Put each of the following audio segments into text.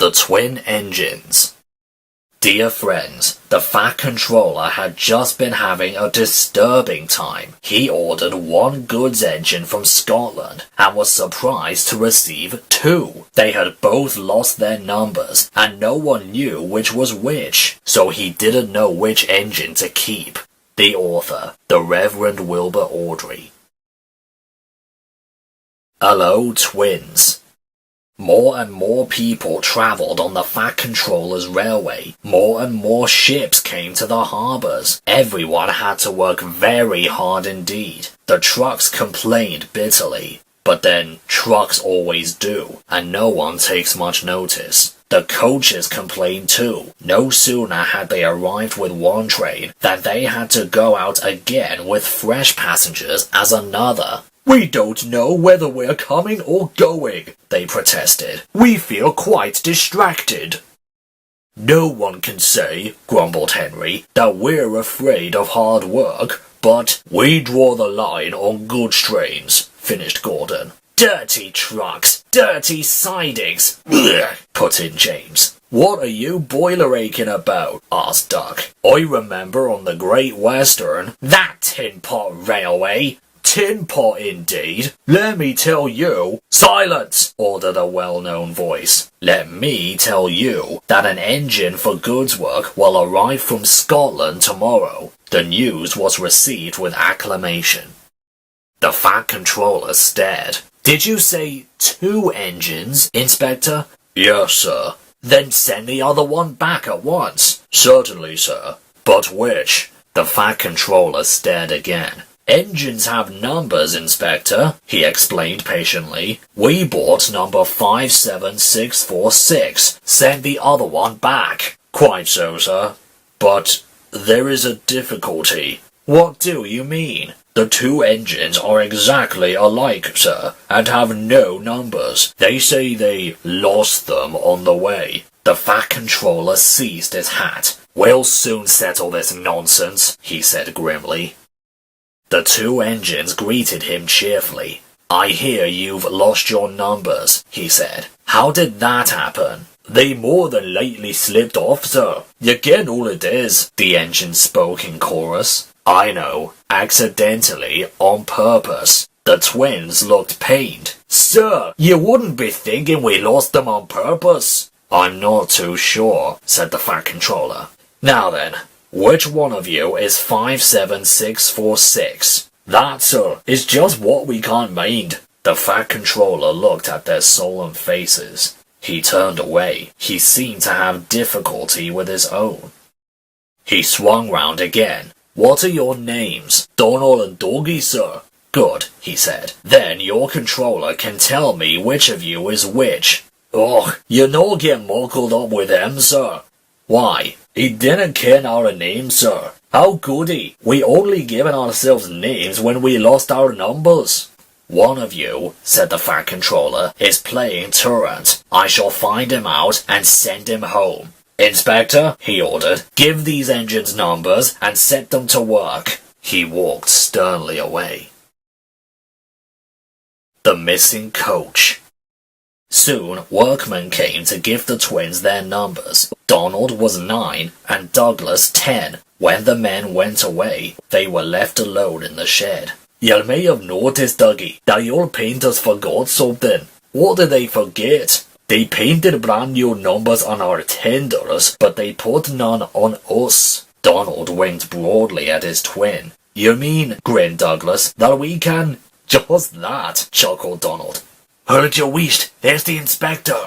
The twin engines. Dear friends, the Fat Controller had just been having a disturbing time. He ordered one goods engine from Scotland and was surprised to receive two. They had both lost their numbers and no one knew which was which, so he didn't know which engine to keep. The author, the Reverend Wilbur Awdry. Hello, twins. More and more people travelled on the Fat Controller's railway. More and more ships came to the harbours. Everyone had to work very hard indeed. The trucks complained bitterly. But then, trucks always do, and no one takes much notice. The coaches complained too. No sooner had they arrived with one train than they had to go out again with fresh passengers as another. "We don't know whether we're coming or going," they protested. "We feel quite distracted." "No one can say," grumbled Henry, "that we're afraid of hard work, but we draw the line on goods trains," finished Gordon. "Dirty trucks, dirty sidings," put in James. "What are you boiler aching about?" asked Duck. "I remember on the Great Western, that tin pot railway." "Tin pot indeed. Let me tell you—" "Silence!" ordered a well-known voice. "Let me tell you that an engine for goods work will arrive from Scotland tomorrow." The news was received with acclamation. The Fat Controller stared. "Did you say two engines, Inspector?" "Yes, sir." "Then send the other one back at once." "Certainly, sir." "But which?" The Fat Controller stared again. "Engines have numbers, Inspector," he explained patiently. "We bought number 57646. Send the other one back." "Quite so, sir. But there is a difficulty." "What do you mean?" "The two engines are exactly alike, sir, and have no numbers. They say they lost them on the way." The Fat Controller seized his hat. "We'll soon settle this nonsense," he said grimly. The two engines greeted him cheerfully. "I hear you've lost your numbers," he said. "How did that happen?" "They more than lately slipped off, sir. You get all it is," the engine spoke in chorus. "I know. Accidentally, on purpose." The twins looked pained. "Sir, you wouldn't be thinking we lost them on purpose?" "I'm not too sure," said the Fat Controller. "Now then, which one of you is 57646? "That, sir, is just what we can't mind." The Fat Controller looked at their solemn faces. He turned away. He seemed to have difficulty with his own. He swung round again. "What are your names?" "Donald and Doggy, sir." "Good," he said. "Then your controller can tell me which of you is which." "Och, you no get muckled up with them, sir." "Why?" "He didn't ken our names, sir." "How could he? We only given ourselves names when we lost our numbers." "One of you," said the Fat Controller, "is playing truant. I shall find him out and send him home." "Inspector," he ordered, "give these engines numbers and set them to work." He walked sternly away. The missing coach. Soon, workmen came to give the twins their numbers. Donald was 9 and Douglas 10. When the men went away, they were left alone in the shed. "You may have noticed, Dougie, that your painters forgot something." "What did they forget?" "They painted brand new numbers on our tenders, but they put none on us." Donald winked broadly at his twin. "You mean," grinned Douglas, "that we can—" "Just that," chuckled Donald. "Heard you wished, there's the inspector."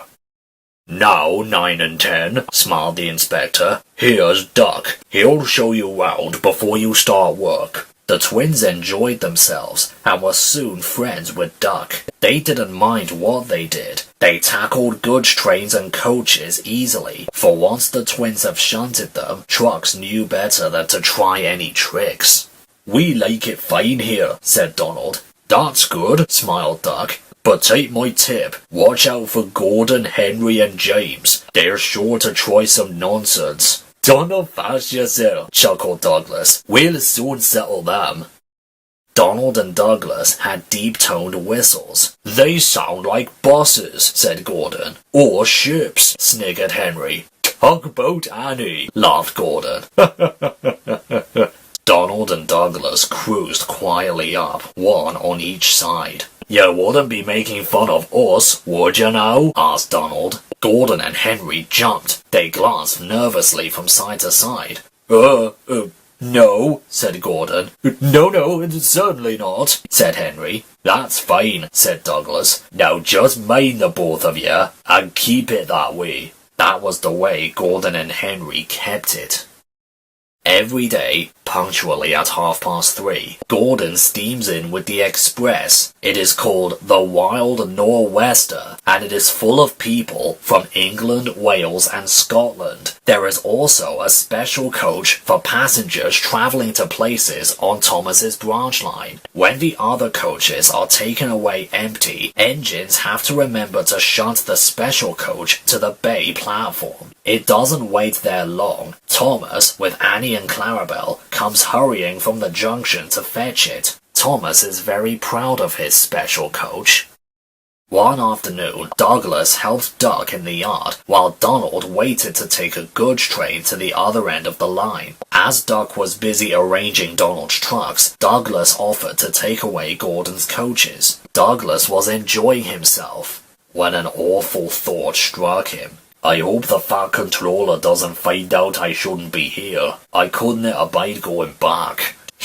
"Now, 9 and 10, smiled the inspector. "Here's Duck. He'll show you round before you start work." The twins enjoyed themselves and were soon friends with Duck. They didn't mind what they did. They tackled goods trains and coaches easily, for once the twins have shunted them, trucks knew better than to try any tricks. "We like it fine here," said Donald. "That's good," smiled Duck. "But take my tip, watch out for Gordon, Henry and James. They're sure to try some nonsense." "Don't fash yourself," chuckled Douglas. "We'll soon settle them." Donald and Douglas had deep-toned whistles. "They sound like buses," said Gordon. "Or ships," sniggered Henry. "Tugboat Annie," laughed Gordon. Donald and Douglas cruised quietly up, one on each side. "You wouldn't be making fun of us, would you now?" asked Donald. Gordon and Henry jumped. They glanced nervously from side to side. No, said Gordon. No, certainly not, said Henry. "That's fine," said Douglas. "Now just mind the both of you, and keep it that way." That was the way Gordon and Henry kept it. Every day, punctually at 3:30, Gordon steams in with the express. It is called the Wild Nor'Wester, and it is full of people from England, Wales and Scotland. There is also a special coach for passengers travelling to places on Thomas's branch line. When the other coaches are taken away empty, engines have to remember to shunt the special coach to the bay platform. It doesn't wait there long. Thomas, with Annie and Clarabelle, comes hurrying from the junction to fetch it. Thomas is very proud of his special coach. One afternoon, Douglas helped Duck in the yard, while Donald waited to take a goods train to the other end of the line. As Duck was busy arranging Donald's trucks, Douglas offered to take away Gordon's coaches. Douglas was enjoying himself when an awful thought struck him. "I hope the Fat Controller doesn't find out I shouldn't be here. I couldn't abide going back."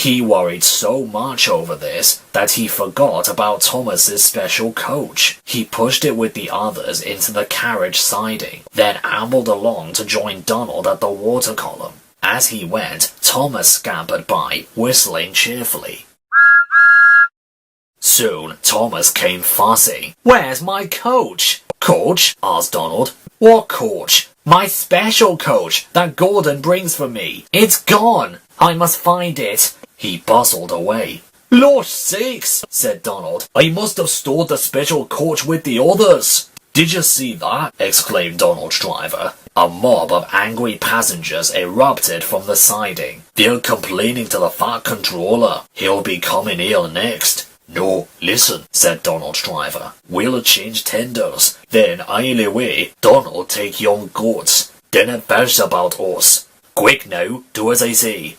He worried so much over this that he forgot about Thomas's special coach. He pushed it with the others into the carriage siding, then ambled along to join Donald at the water column. As he went, Thomas scampered by, whistling cheerfully. Soon, Thomas came fussing. "Where's my coach?" "Coach?" asked Donald. "What coach?" "My special coach that Gordon brings for me. It's gone. I must find it." He bustled away. "Lord sakes," said Donald. "I must have stored the special coach with the others." "Did you see that?" exclaimed Donald's driver. A mob of angry passengers erupted from the siding. "They're complaining to the Fat Controller. He'll be coming here next." "No, listen," said Donald's driver. "We'll change tenders. Then I'll away. Donald take young goats. Then advise about us. Quick now, do as I say."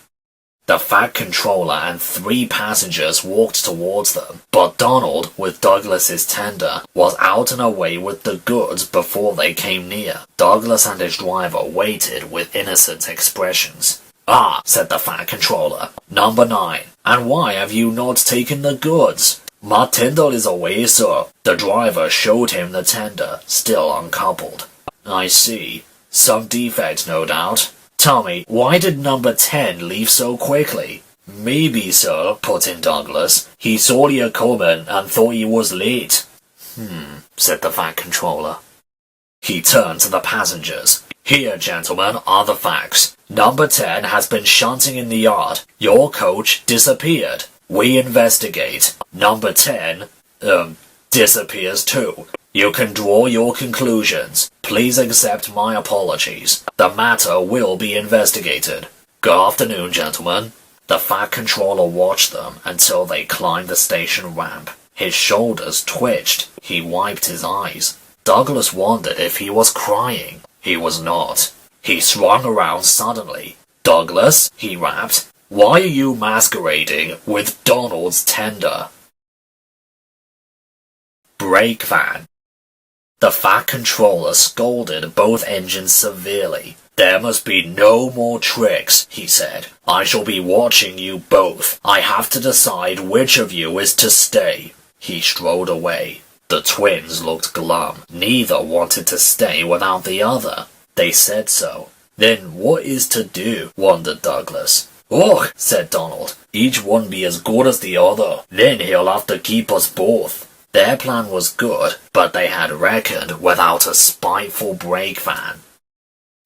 The Fat Controller and 3 passengers walked towards them, but Donald, with Douglas's tender, was out and away with the goods before they came near. Douglas and his driver waited with innocent expressions. "Ah," said the Fat Controller. "Number 9. And why have you not taken the goods?" "My tender is away, sir." The driver showed him the tender, still uncoupled. "I see. Some defect, no doubt. Tell me, why did number 10 leave so quickly?" "Maybe, sir," put in Douglas, "he saw you coming and thought he was late." Said the Fat Controller. He turned to the passengers. "Here, gentlemen, are the facts. Number 10 has been shunting in the yard. Your coach disappeared. We investigate. Number 10, disappears too. You can draw your conclusions. Please accept my apologies. The matter will be investigated. Good afternoon, gentlemen." The Fat Controller watched them until they climbed the station ramp. His shoulders twitched. He wiped his eyes. Douglas wondered if he was crying. He was not. He swung around suddenly. "Douglas," he rapped, "why are you masquerading with Donald's tender?" Brake van. The Fat Controller scolded both engines severely. "There must be no more tricks," he said. "I shall be watching you both. I have to decide which of you is to stay." He strode away. The twins looked glum. Neither wanted to stay without the other. They said so. "Then what is to do?" wondered Douglas. "Ugh," said Donald. "Each one be as good as the other. Then he'll have to keep us both." Their plan was good, but they had reckoned without a spiteful brake van.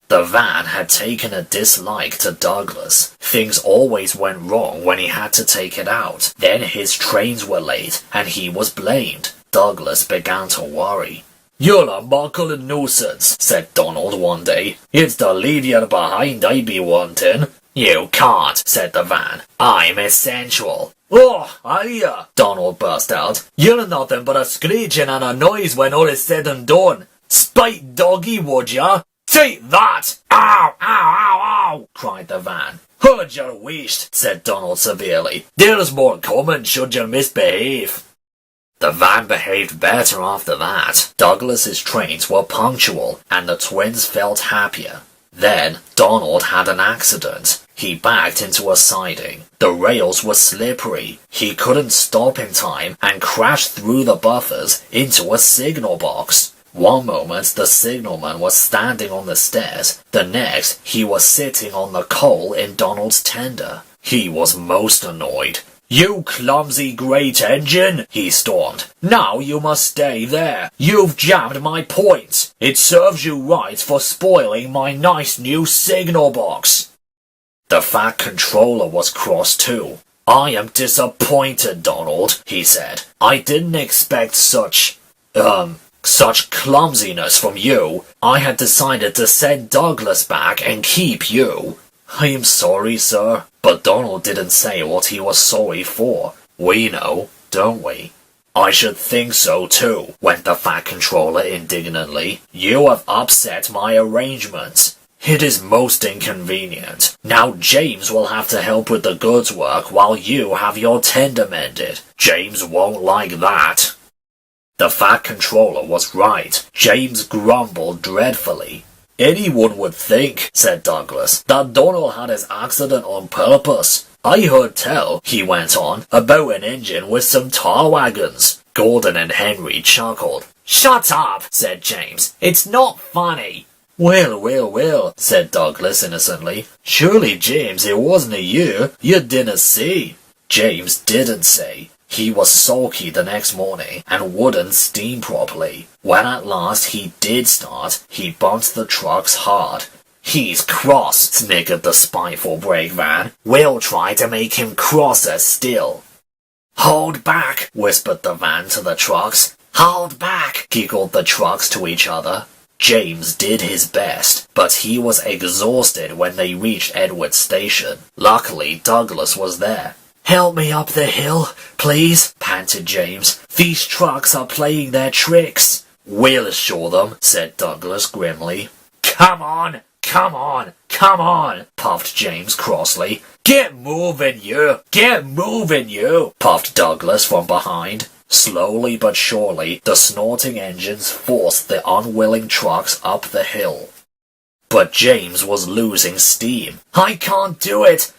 The van had taken a dislike to Douglas. Things always went wrong when he had to take it out. Then his trains were late, and he was blamed. Douglas began to worry. "You're a muckle nuisance," said Donald one day. "It's the leave you behind I be wanting." "You can't," said the van. "I'm essential." Oh, hiya, Donald burst out. You're nothing but a screeching and a noise when all is said and done. Spite doggy, would ya? Take that! Ow, ow, ow, ow, cried the van. Heard your wished, said Donald severely. There's more coming should you misbehave. The van behaved better after that. Douglas's trains were punctual, and the twins felt happier. Then, Donald had an accident. He backed into a siding. The rails were slippery. He couldn't stop in time and crashed through the buffers into a signal box. One moment the signalman was standing on the stairs. The next, he was sitting on the coal in Donald's tender. He was most annoyed. You clumsy great engine, he stormed. Now you must stay there. You've jammed my points. It serves you right for spoiling my nice new signal box. The fat controller was cross too. I am disappointed, Donald, he said. I didn't expect such clumsiness from you. I had decided to send Douglas back and keep you. I am sorry, sir. But Donald didn't say what he was sorry for. We know, don't we? I should think so too, went the fat controller indignantly. You have upset my arrangements. It is most inconvenient. Now James will have to help with the goods work while you have your tender mended. James won't like that. The fat controller was right. James grumbled dreadfully. Anyone would think, said Douglas, that Donald had his accident on purpose. I heard tell, he went on, about an engine with some tar wagons. Gordon and Henry chuckled. Shut up, said James. It's not funny. Well, said Douglas innocently. Surely, James, it wasn't a you. You didn't see. James didn't say. He was sulky the next morning and wouldn't steam properly. When at last he did start, he bumped the trucks hard. He's cross, snickered the spiteful brake van. We'll try to make him crosser still. Hold back, whispered the van to the trucks. Hold back, giggled the trucks to each other. James did his best, but he was exhausted when they reached Edward's station. Luckily, Douglas was there. Help me up the hill, please, panted James. These trucks are playing their tricks. We'll show them, said Douglas grimly. Come on, puffed James crossly. Get moving, you, puffed Douglas from behind. Slowly but surely, the snorting engines forced the unwilling trucks up the hill. But James was losing steam. I can't do it,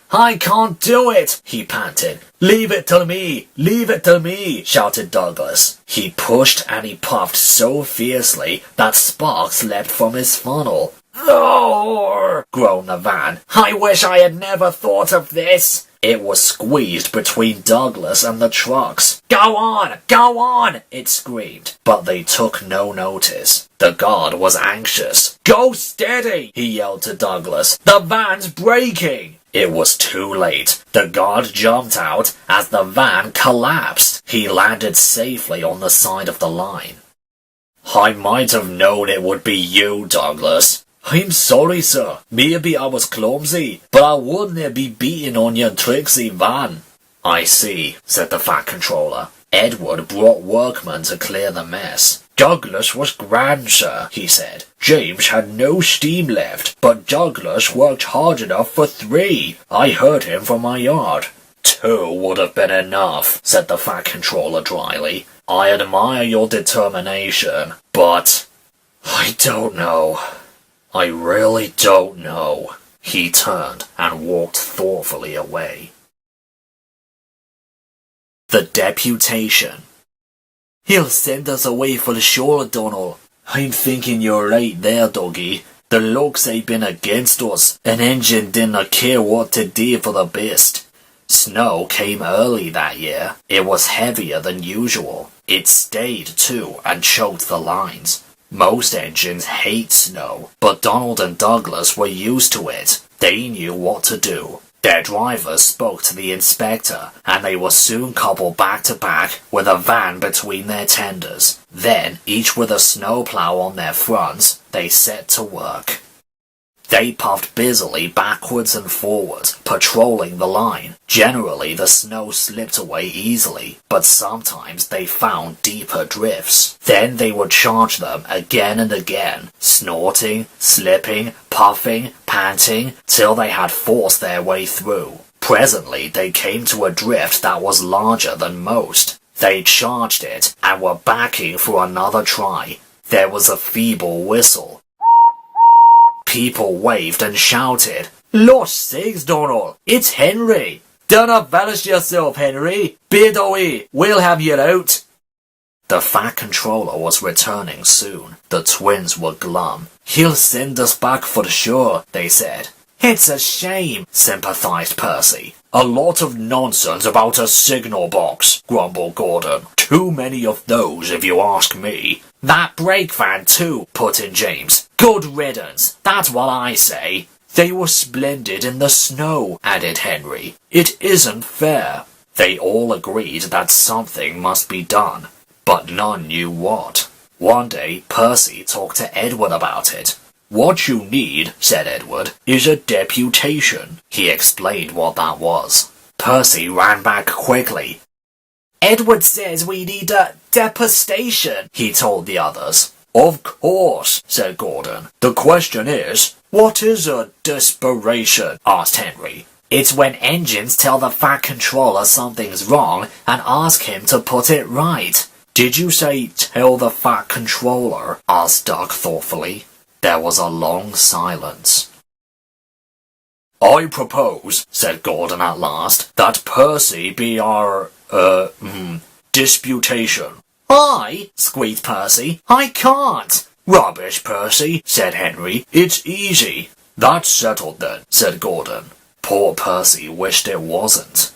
he panted. Leave it to me, shouted Douglas. He pushed and he puffed so fiercely that sparks leapt from his funnel. Roar! Groaned the van. I wish I had never thought of this. It was squeezed between Douglas and the trucks. Go on, it screamed, but they took no notice. The guard was anxious. Go steady, he yelled to Douglas. The van's braking. It was too late. The guard jumped out as the van collapsed. He landed safely on the side of the line. I might have known it would be you, Douglas. I'm sorry, sir. Maybe I was clumsy, but I wouldn't be beating on your tricksy van. I see, said the fat controller. Edward brought workmen to clear the mess. Douglas was grand, sir, he said. James had no steam left, but Douglas worked hard enough for 3. I heard him from my yard. 2 would have been enough, said the fat controller dryly. I admire your determination, but I don't know. I really don't know. He turned and walked thoughtfully away. The Deputation. He'll send us away for sure, Donald. I'm thinking you're right there, doggy. The looks ain't been against us. An engine didn't care what to do for the best. Snow came early that year. It was heavier than usual. It stayed too and choked the lines. Most engines hate snow, but Donald and Douglas were used to it. They knew what to do. Their drivers spoke to the inspector, and they were soon coupled back to back with a van between their tenders. Then, each with a snowplow on their fronts, they set to work. They puffed busily backwards and forwards, patrolling the line. Generally, the snow slipped away easily, but sometimes they found deeper drifts. Then they would charge them again and again, snorting, slipping, puffing, panting, till they had forced their way through. Presently, they came to a drift that was larger than most. They charged it and were backing for another try. There was a feeble whistle. People waved and shouted, "Losh sakes, Donald, it's Henry! Don't embellish yourself, Henry! Bid away, we'll have you out!" The Fat Controller was returning soon. The twins were glum. "He'll send us back for sure," they said. "It's a shame," sympathized Percy. "A lot of nonsense about a signal box," grumbled Gordon. "Too many of those, if you ask me." "That brake van too," put in James. "Good riddance, that's what I say." "They were splendid in the snow," added Henry. "It isn't fair." They all agreed that something must be done, but none knew what. One day, Percy talked to Edward about it. "What you need," said Edward, "is a deputation." He explained what that was. Percy ran back quickly. "Edward says we need a deputation," he told the others. "Of course," said Gordon. "The question is, what is a desperation?" asked Henry. "It's when engines tell the Fat Controller something's wrong and ask him to put it right." "Did you say tell the Fat Controller?" asked Doug thoughtfully. There was a long silence. "I propose," said Gordon at last, "that Percy be our, disputation." "I?" squeaked Percy. "I can't." "Rubbish, Percy," said Henry. "It's easy." "That's settled then," said Gordon. Poor Percy wished it wasn't.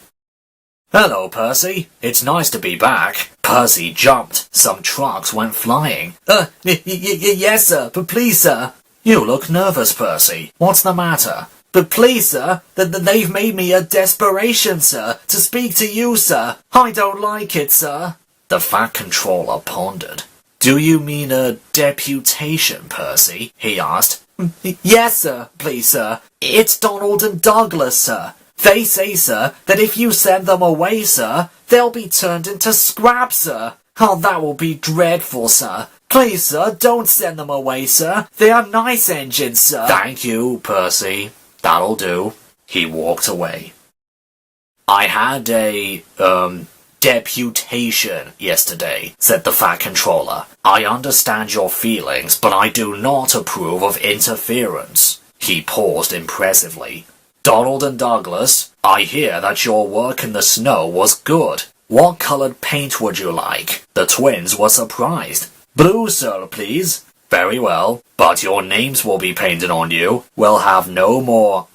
"Hello, Percy. It's nice to be back." Percy jumped. Some trucks went flying. Yes, sir. But please, sir." "You look nervous, Percy. What's the matter?" "But please, sir, they've made me a desperation, sir, to speak to you, sir. I don't like it, sir." The Fat Controller pondered. "Do you mean a deputation, Percy?" he asked. "Yes, sir, please, sir. It's Donald and Douglas, sir. They say, sir, that if you send them away, sir, they'll be turned into scrap, sir. Oh, that will be dreadful, sir. Please, sir, don't send them away, sir. They are nice engines, sir." "Thank you, Percy. That'll do." He walked away. "I had a, deputation yesterday," said the Fat Controller. "I understand your feelings, but I do not approve of interference." He paused impressively. "Donald and Douglas, I hear that your work in the snow was good. What colored paint would you like?" The twins were surprised. "Blue, sir, please." "Very well, but your names will be painted on you. We'll have no more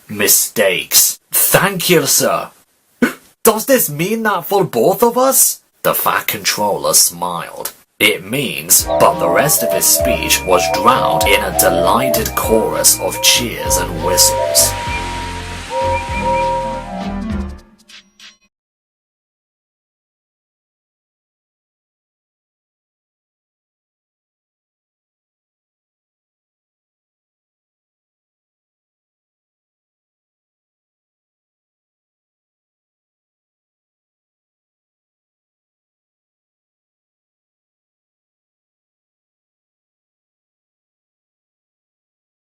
mistakes." "Thank you, sir." "Does this mean that for both of us?" The Fat Controller smiled. "It means," but the rest of his speech was drowned in a delighted chorus of cheers and whistles.